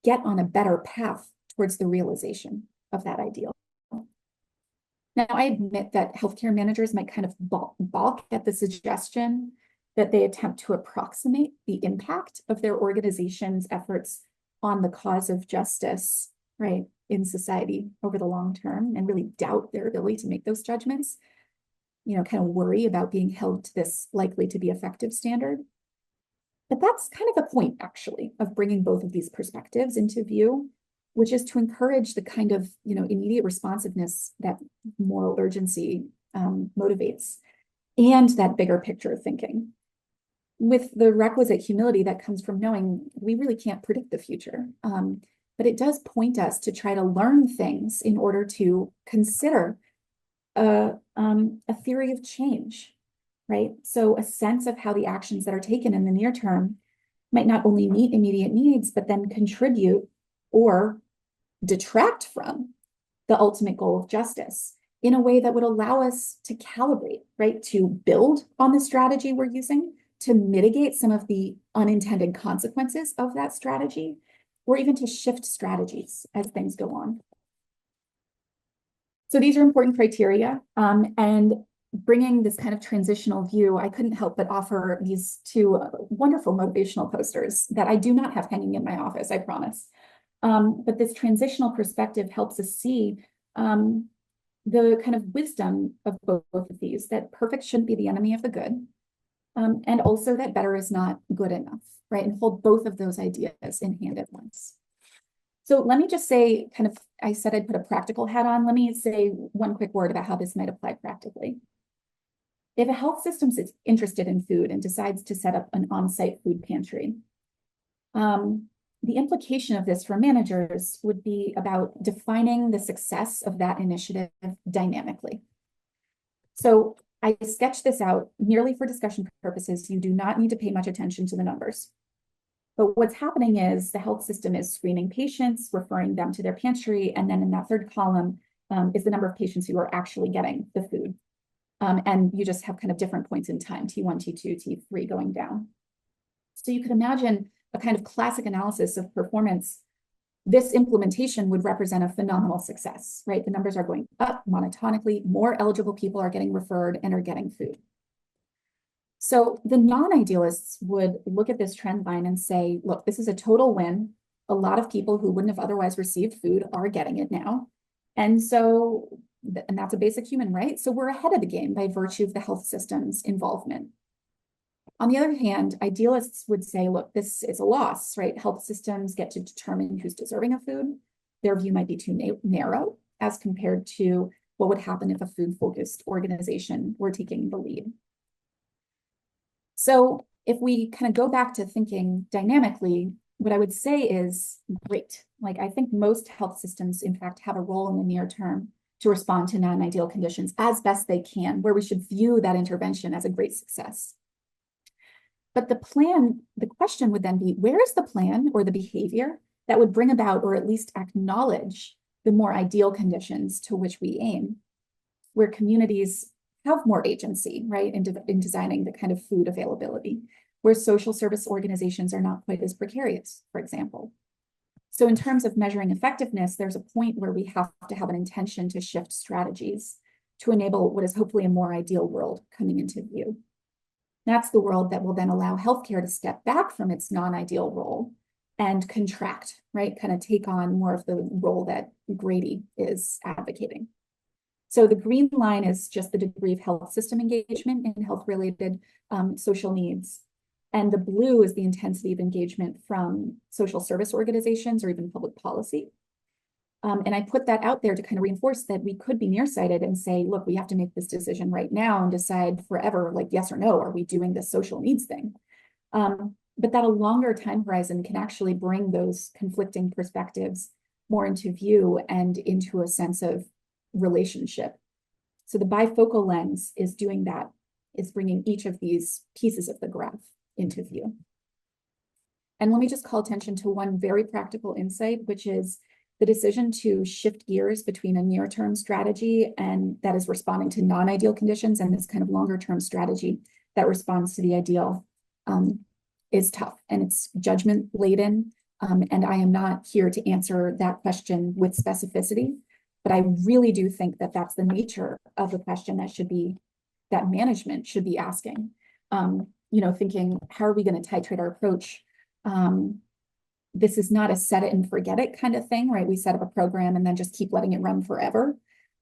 S2: get on a better path towards the realization of that ideal. Now, I admit that healthcare managers might kind of balk at the suggestion that they attempt to approximate the impact of their organization's efforts on the cause of justice, right, in society over the long term, and really doubt their ability to make those judgments, you know, kind of worry about being held to this likely to be effective standard. But that's kind of the point, actually, of bringing both of these perspectives into view, which is to encourage the kind of, you know, immediate responsiveness that moral urgency motivates, and that bigger picture thinking, with the requisite humility that comes from knowing we really can't predict the future. But it does point us to try to learn things in order to consider a theory of change, right? So a sense of how the actions that are taken in the near term might not only meet immediate needs, but then contribute or detract from the ultimate goal of justice in a way that would allow us to calibrate, right? To build on the strategy we're using, to mitigate some of the unintended consequences of that strategy, or even to shift strategies as things go on. So these are important criteria. And bringing this kind of transitional view, I couldn't help but offer these two wonderful motivational posters that I do not have hanging in my office, I promise. But this transitional perspective helps us see the kind of wisdom of both of these, that perfect shouldn't be the enemy of the good, and also that better is not good enough, right? And hold both of those ideas in hand at once. So let me just say, kind of, I said I'd put a practical hat on. Let me say one quick word about how this might apply practically. If a health system is interested in food and decides to set up an on-site food pantry, the implication of this for managers would be about defining the success of that initiative dynamically. So I sketched this out merely for discussion purposes. You do not need to pay much attention to the numbers. But what's happening is the health system is screening patients, referring them to their pantry, and then in that third column is the number of patients who are actually getting the food. And you just have kind of different points in time, T1, T2, T3 going down. So you could imagine a kind of classic analysis of performance. This implementation would represent a phenomenal success, right? The numbers are going up monotonically, more eligible people are getting referred and are getting food. So the non-idealists would look at this trend line and say, look, this is a total win. A lot of people who wouldn't have otherwise received food are getting it now. And so, and that's a basic human right. So we're ahead of the game by virtue of the health system's involvement. On the other hand, idealists would say, look, this is a loss, right? Health systems get to determine who's deserving of food. Their view might be too narrow as compared to what would happen if a food-focused organization were taking the lead. So if we kind of go back to thinking dynamically, what I would say is great. Like, I think most health systems, in fact, have a role in the near term to respond to non-ideal conditions as best they can, where we should view that intervention as a great success. But the question would then be, where is the plan or the behavior that would bring about or at least acknowledge the more ideal conditions to which we aim, where communities have more agency, right, in designing the kind of food availability, where social service organizations are not quite as precarious, for example. So in terms of measuring effectiveness, there's a point where we have to have an intention to shift strategies to enable what is hopefully a more ideal world coming into view. That's the world that will then allow healthcare to step back from its non-ideal role and contract, right, kind of take on more of the role that Grady is advocating. So the green line is just the degree of health system engagement in health-related social needs. And the blue is the intensity of engagement from social service organizations or even public policy. And I put that out there to kind of reinforce that we could be nearsighted and say, look, we have to make this decision right now and decide forever, like yes or no, are we doing this social needs thing? But that a longer time horizon can actually bring those conflicting perspectives more into view and into a sense of relationship. So the bifocal lens is doing that, is bringing each of these pieces of the graph into view. And let me just call attention to one very practical insight, which is the decision to shift gears between a near-term strategy and that is responding to non-ideal conditions and this kind of longer-term strategy that responds to the ideal is tough and it's judgment-laden. And I am not here to answer that question with specificity, but I really do think that that's the nature of the question that management should be asking. Thinking, how are we going to titrate our approach? This is not a set it and forget it kind of thing, right? We set up a program and then just keep letting it run forever.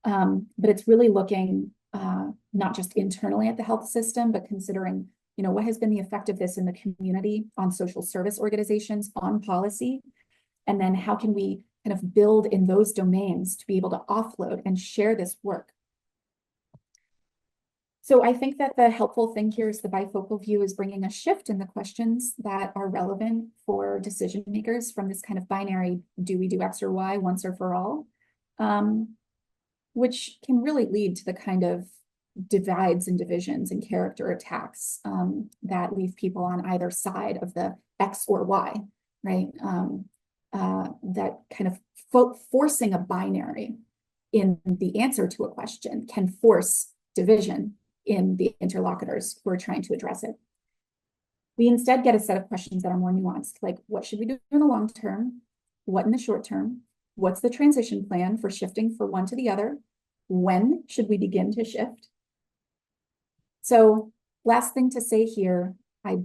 S2: But it's really looking not just internally at the health system, but considering, what has been the effect of this in the community, on social service organizations, on policy, and then how can we kind of build in those domains to be able to offload and share this work. So I think that the helpful thing here is the bifocal view is bringing a shift in the questions that are relevant for decision makers from this kind of binary, do we do X or Y once or for all, which can really lead to the kind of divides and divisions and character attacks that leave people on either side of the X or Y, right? That kind of forcing a binary in the answer to a question can force division in the interlocutors who are trying to address it. We instead get a set of questions that are more nuanced, like what should we do in the long term? What in the short term? What's the transition plan for shifting from one to the other? When should we begin to shift? So last thing to say here, I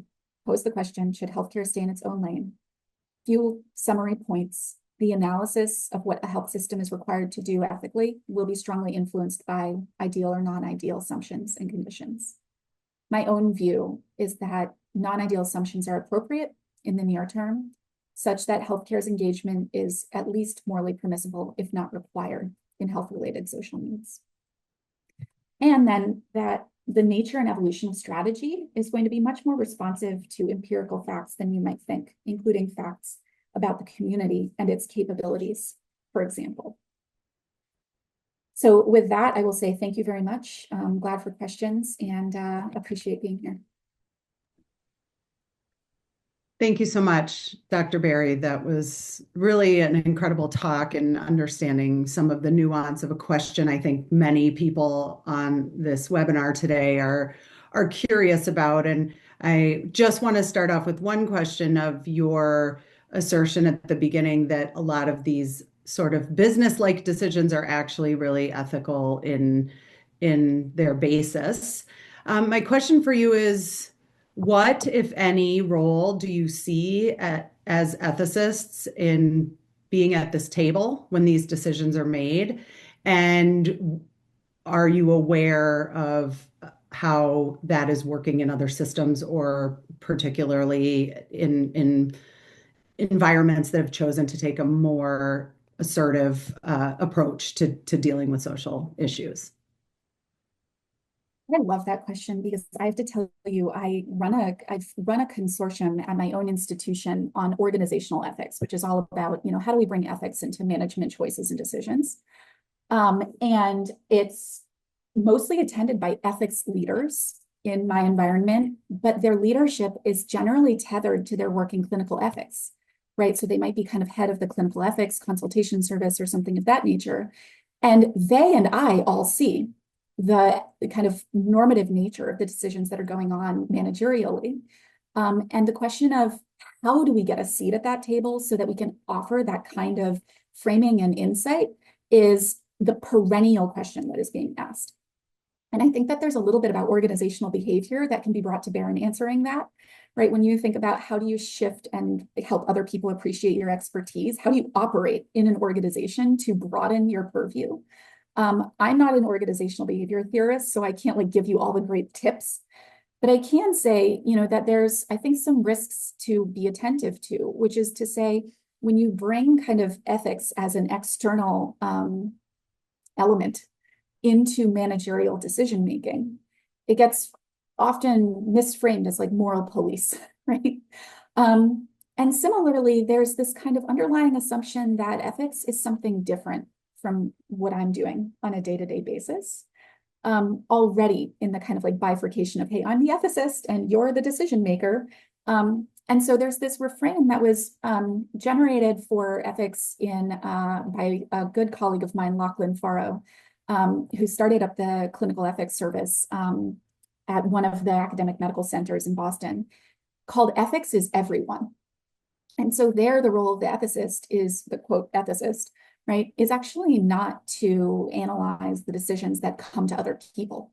S2: pose the question, should healthcare stay in its own lane? Few summary points. The analysis of what a health system is required to do ethically will be strongly influenced by ideal or non-ideal assumptions and conditions. My own view is that non-ideal assumptions are appropriate in the near term, such that healthcare's engagement is at least morally permissible, if not required, in health-related social needs. And then that the nature and evolution of strategy is going to be much more responsive to empirical facts than you might think, including facts about the community and its capabilities, for example. So with that, I will say thank you very much. I'm glad for questions and appreciate being here.
S1: Thank you so much, Dr. Berry. That was really an incredible talk and understanding some of the nuance of a question I think many people on this webinar today are curious about. And I just want to start off with one question of your assertion at the beginning that a lot of these sort of business-like decisions are actually really ethical in their basis. My question for you is, what, if any, role do you see as ethicists in being at this table when these decisions are made? And are you aware of how that is working in other systems, or particularly in environments that have chosen to take a more assertive approach to dealing with social issues?
S2: I love that question because I have to tell you, I've run a consortium at my own institution on organizational ethics, which is all about, how do we bring ethics into management choices and decisions? And it's mostly attended by ethics leaders in my environment, but their leadership is generally tethered to their work in clinical ethics, right? So they might be kind of head of the clinical ethics consultation service or something of that nature. And they and I all see the kind of normative nature of the decisions that are going on managerially. And the question of how do we get a seat at that table so that we can offer that kind of framing and insight is the perennial question that is being asked. And I think that there's a little bit about organizational behavior that can be brought to bear in answering that, right? When you think about how do you shift and help other people appreciate your expertise, how do you operate in an organization to broaden your purview? I'm not an organizational behavior theorist, so I can't give you all the great tips, but I can say, that there's, I think, some risks to be attentive to, which is to say, when you bring kind of ethics as an external element into managerial decision-making, it gets often misframed as moral police, right? And similarly, there's this kind of underlying assumption that ethics is something different from what I'm doing on a day-to-day basis, already in the kind of bifurcation of, hey, I'm the ethicist and you're the decision maker. And so there's this refrain that was generated for ethics by a good colleague of mine, Lachlan Farrow, who started up the clinical ethics service at one of the academic medical centers in Boston, called Ethics is Everyone. And so there, the role of the ethicist is, the quote, ethicist, right, is actually not to analyze the decisions that come to other people,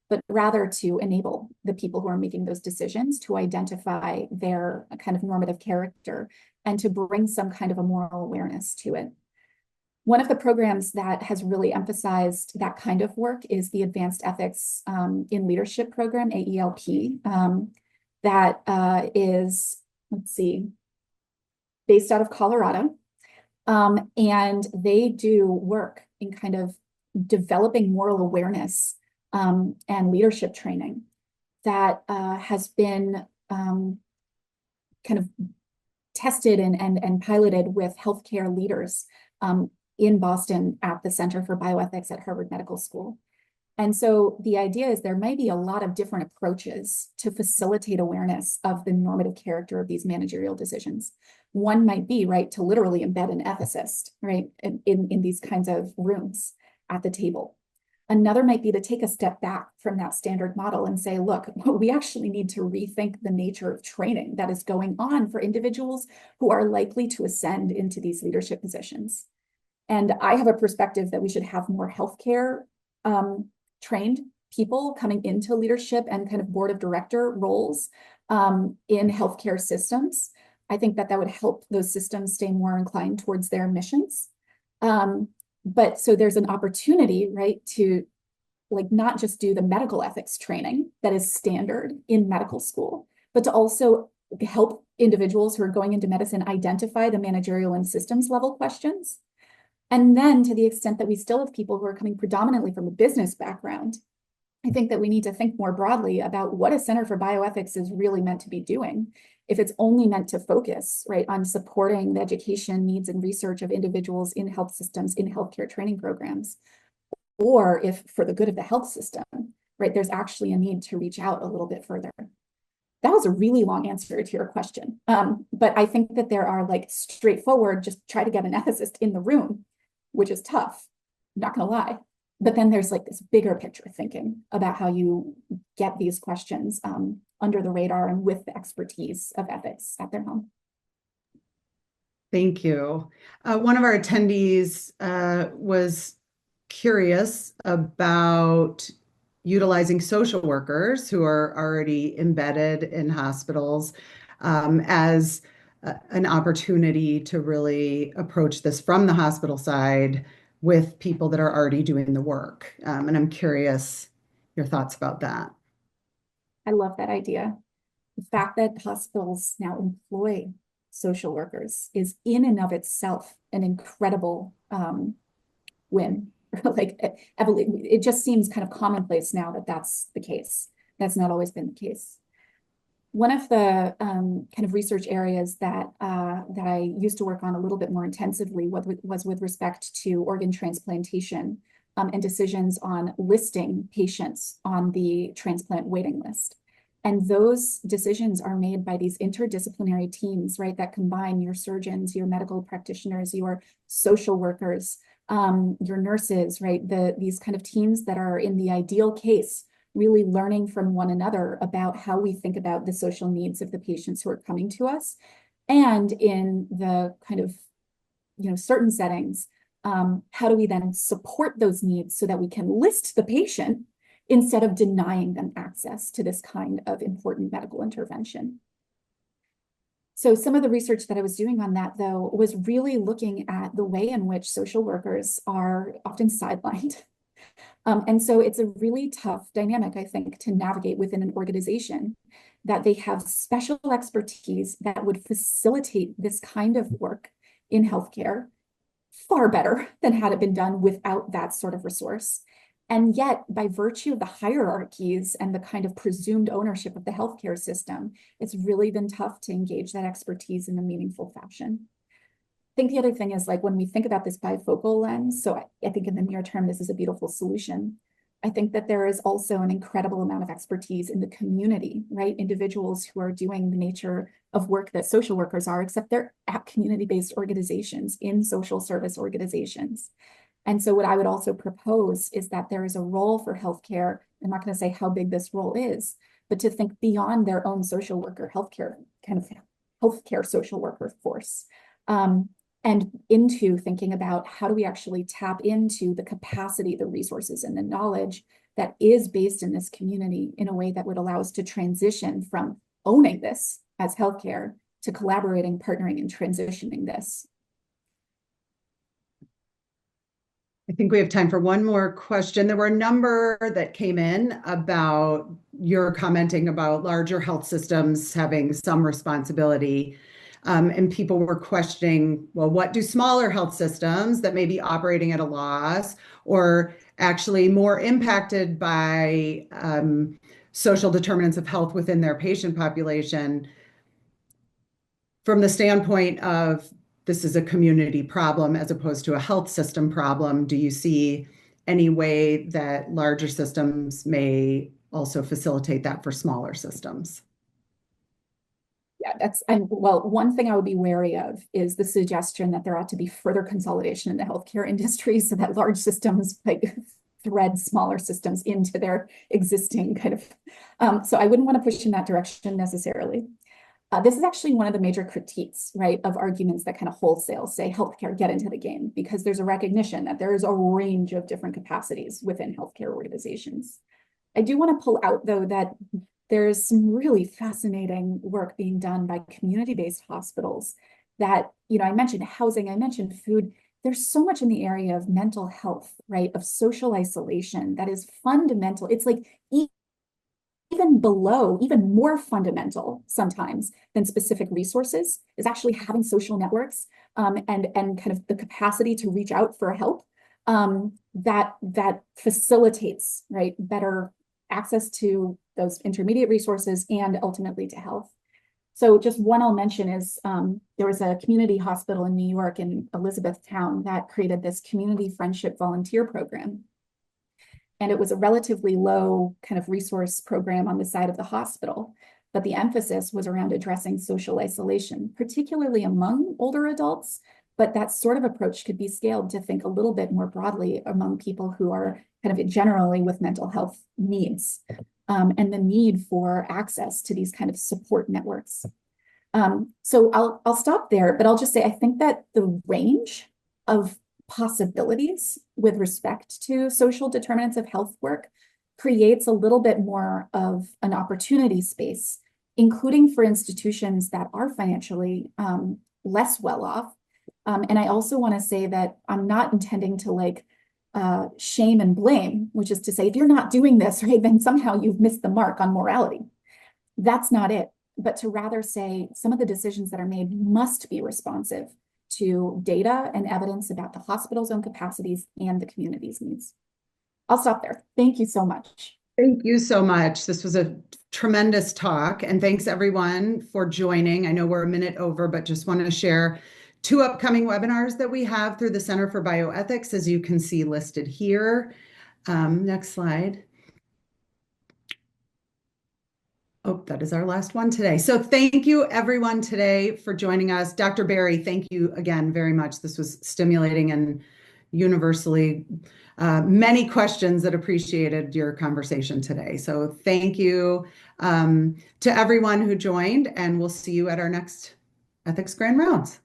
S2: but rather to enable the people who are making those decisions to identify their kind of normative character and to bring some kind of a moral awareness to it. One of the programs that has really emphasized that kind of work is the Advanced Ethics in Leadership program, AELP, that is, let's see, based out of Colorado. And they do work in kind of developing moral awareness and leadership training that has been kind of tested and piloted with healthcare leaders in Boston at the Center for Bioethics at Harvard Medical School. And so the idea is there may be a lot of different approaches to facilitate awareness of the normative character of these managerial decisions. One might be, right, to literally embed an ethicist, right, in these kinds of rooms at the table. Another might be to take a step back from that standard model and say, look, we actually need to rethink the nature of training that is going on for individuals who are likely to ascend into these leadership positions. And I have a perspective that we should have more healthcare trained people coming into leadership and kind of board of director roles in healthcare systems. I think that would help those systems stay more inclined towards their missions. But so there's an opportunity, right, to like not just do the medical ethics training that is standard in medical school, but to also help individuals who are going into medicine identify the managerial and systems level questions. And then to the extent that we still have people who are coming predominantly from a business background, I think that we need to think more broadly about what a Center for Bioethics is really meant to be doing. If it's only meant to focus, right, on supporting the education needs and research of individuals in health systems, in healthcare training programs, or if for the good of the health system, right, there's actually a need to reach out a little bit further. That was a really long answer to your question. But I think that there are like straightforward, just try to get an ethicist in the room, which is tough, not gonna lie. But then there's like this bigger picture thinking about how you get these questions under the radar and with the expertise of ethics at their home.
S1: Thank you. One of our attendees was curious about utilizing social workers who are already embedded in hospitals as an opportunity to really approach this from the hospital side with people that are already doing the work. And I'm curious your thoughts about that.
S2: I love that idea. The fact that hospitals now employ social workers is in and of itself an incredible win. Like it just seems kind of commonplace now that that's the case. That's not always been the case. One of the kind of research areas that I used to work on a little bit more intensively was with respect to organ transplantation and decisions on listing patients on the transplant waiting list. And those decisions are made by these interdisciplinary teams, right, that combine your surgeons, your medical practitioners, your social workers, your nurses, right, these kind of teams that are in the ideal case really learning from one another about how we think about the social needs of the patients who are coming to us. And in the kind of, certain settings, how do we then support those needs so that we can list the patient instead of denying them access to this kind of important medical intervention? So some of the research that I was doing on that, though, was really looking at the way in which social workers are often sidelined. And so it's a really tough dynamic, I think, to navigate within an organization that they have special expertise that would facilitate this kind of work in healthcare far better than had it been done without that sort of resource. And yet, by virtue of the hierarchies and the kind of presumed ownership of the healthcare system, it's really been tough to engage that expertise in a meaningful fashion. I think the other thing is, like, when we think about this bifocal lens, so I think in the near term, this is a beautiful solution. I think that there is also an incredible amount of expertise in the community, right? Individuals who are doing the nature of work that social workers are, except they're at community-based organizations, in social service organizations. And so what I would also propose is that there is a role for healthcare. I'm not going to say how big this role is, but to think beyond their own social worker, healthcare social worker force. And into thinking about how do we actually tap into the capacity, the resources, and the knowledge that is based in this community in a way that would allow us to transition from owning this as healthcare to collaborating, partnering, and transitioning this.
S1: I think we have time for one more question. There were a number that came in about your commenting about larger health systems having some responsibility. And people were questioning, well, what do smaller health systems that may be operating at a loss or actually more impacted by social determinants of health within their patient population, from the standpoint of this is a community problem as opposed to a health system problem, do you see any way that larger systems may also facilitate that for smaller systems?
S2: Yeah, well, one thing I would be wary of is the suggestion that there ought to be further consolidation in the healthcare industry so that large systems like thread smaller systems into their existing kind of, so I wouldn't want to push in that direction necessarily. This is actually one of the major critiques, right, of arguments that kind of wholesale say healthcare get into the game, because there's a recognition that there is a range of different capacities within healthcare organizations. I do want to pull out, though, that there's some really fascinating work being done by community-based hospitals that, I mentioned housing, I mentioned food. There's so much in the area of mental health, right? Of social isolation that is fundamental. It's like even below, even more fundamental sometimes than specific resources is actually having social networks and kind of the capacity to reach out for help that facilitates, right, better access to those intermediate resources and ultimately to health. So just one I'll mention is there was a community hospital in New York in Elizabethtown that created this community friendship volunteer program. And it was a relatively low kind of resource program on the side of the hospital, but the emphasis was around addressing social isolation, particularly among older adults. But that sort of approach could be scaled to think a little bit more broadly among people who are kind of generally with mental health needs and the need for access to these kind of support networks. So I'll stop there, but I'll just say I think that the range of possibilities with respect to social determinants of health work creates a little bit more of an opportunity space, including for institutions that are financially less well off. And I also want to say that I'm not intending to shame and blame, which is to say, if you're not doing this, right, then somehow you've missed the mark on morality. That's not it, but to rather say some of the decisions that are made must be responsive to data and evidence about the hospital's own capacities and the community's needs. I'll stop there. Thank you so much.
S1: Thank you so much. This was a tremendous talk, and thanks everyone for joining. I know we're a minute over, but just want to share 2 upcoming webinars that we have through the Center for Bioethics, as you can see listed here. Next slide. Oh, that is our last one today. So thank you everyone today for joining us. Dr. Berry, thank you again very much. This was stimulating and universally many questions that appreciated your conversation today. So thank you to everyone who joined, and we'll see you at our next Ethics Grand Rounds.